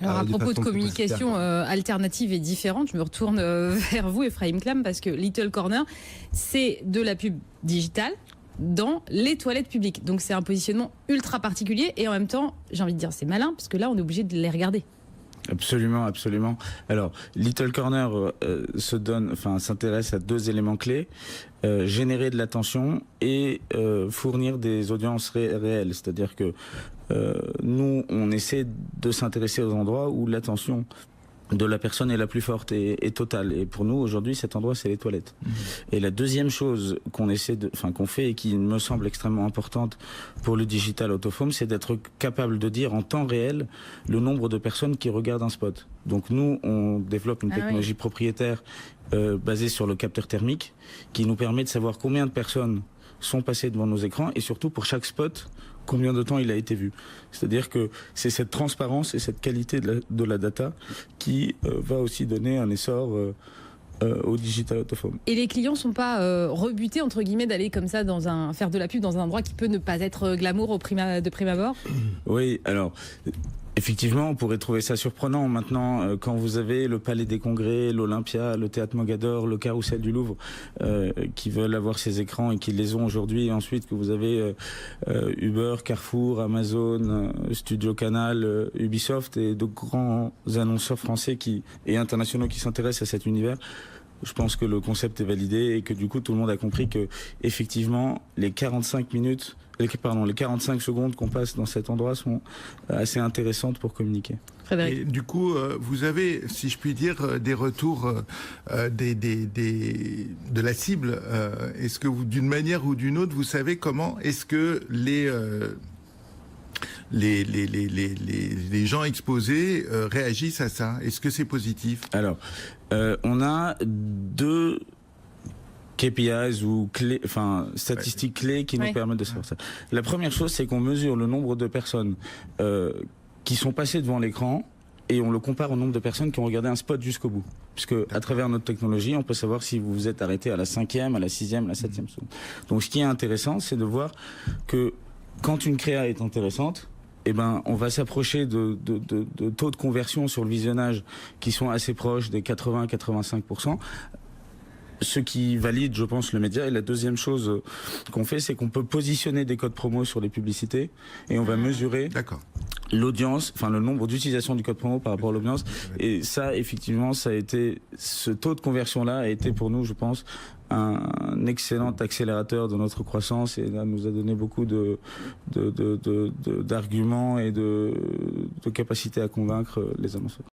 Alors à de propos de façon plus communication publicitaire, alternative et différente, je me retourne vers vous, Ephraim Clam, parce que Little Corner, c'est de la pub digitale dans les toilettes publiques. Donc c'est un positionnement ultra particulier et en même temps, j'ai envie de dire, c'est malin, parce que là, on est obligé de les regarder. Absolument, absolument. Alors, Little Corner s'intéresse à deux éléments clés, générer de l'attention et fournir des audiences réelles. C'est-à-dire que nous, on essaie de s'intéresser aux endroits où l'attention de la personne est la plus forte et totale. Et pour nous, aujourd'hui, cet endroit, c'est les toilettes. Et la deuxième chose qu'on fait et qui me semble extrêmement importante pour le digital out of home, c'est d'être capable de dire en temps réel le nombre de personnes qui regardent un spot. Donc nous, on développe une technologie propriétaire basée sur le capteur thermique qui nous permet de savoir combien de personnes sont passées devant nos écrans et surtout pour chaque spot, combien de temps il a été vu. C'est-à-dire que c'est cette transparence et cette qualité de la data qui va aussi donner un essor au digital out of home. Et les clients sont pas rebutés, entre guillemets, d'aller comme ça faire de la pub dans un endroit qui peut ne pas être glamour de prime abord? Oui, alors... Effectivement, on pourrait trouver ça surprenant maintenant quand vous avez le Palais des Congrès, l'Olympia, le Théâtre Mogador, le Carrousel du Louvre qui veulent avoir ces écrans et qui les ont aujourd'hui. Et ensuite que vous avez Uber, Carrefour, Amazon, Studio Canal, Ubisoft et de grands annonceurs français et internationaux qui s'intéressent à cet univers. Je pense que le concept est validé et que du coup tout le monde a compris que effectivement les 45 secondes qu'on passe dans cet endroit sont assez intéressantes pour communiquer. Frédéric. Et du coup, vous avez, si je puis dire, des retours de la cible. Est-ce que d'une manière ou d'une autre, vous savez comment est-ce que les gens exposés réagissent à ça? Est-ce que c'est positif? Alors, on a deux KPIs ou statistiques clés qui nous permettent de savoir ça. La première chose, c'est qu'on mesure le nombre de personnes qui sont passées devant l'écran et on le compare au nombre de personnes qui ont regardé un spot jusqu'au bout. Puisque à travers notre technologie, on peut savoir si vous vous êtes arrêté à la 5e, à la 6e, à la 7e seconde. Donc ce qui est intéressant, c'est de voir que quand une créa est intéressante, on va s'approcher de taux de conversion sur le visionnage qui sont assez proches des 80-85%. Ce qui valide, je pense, le média. Et la deuxième chose qu'on fait, c'est qu'on peut positionner des codes promo sur les publicités et on va mesurer l'audience, le nombre d'utilisations du code promo par rapport à l'audience. Et ça, effectivement, ce taux de conversion-là a été pour nous, je pense, un excellent accélérateur de notre croissance et là, nous a donné beaucoup d'arguments et de capacité à convaincre les annonceurs.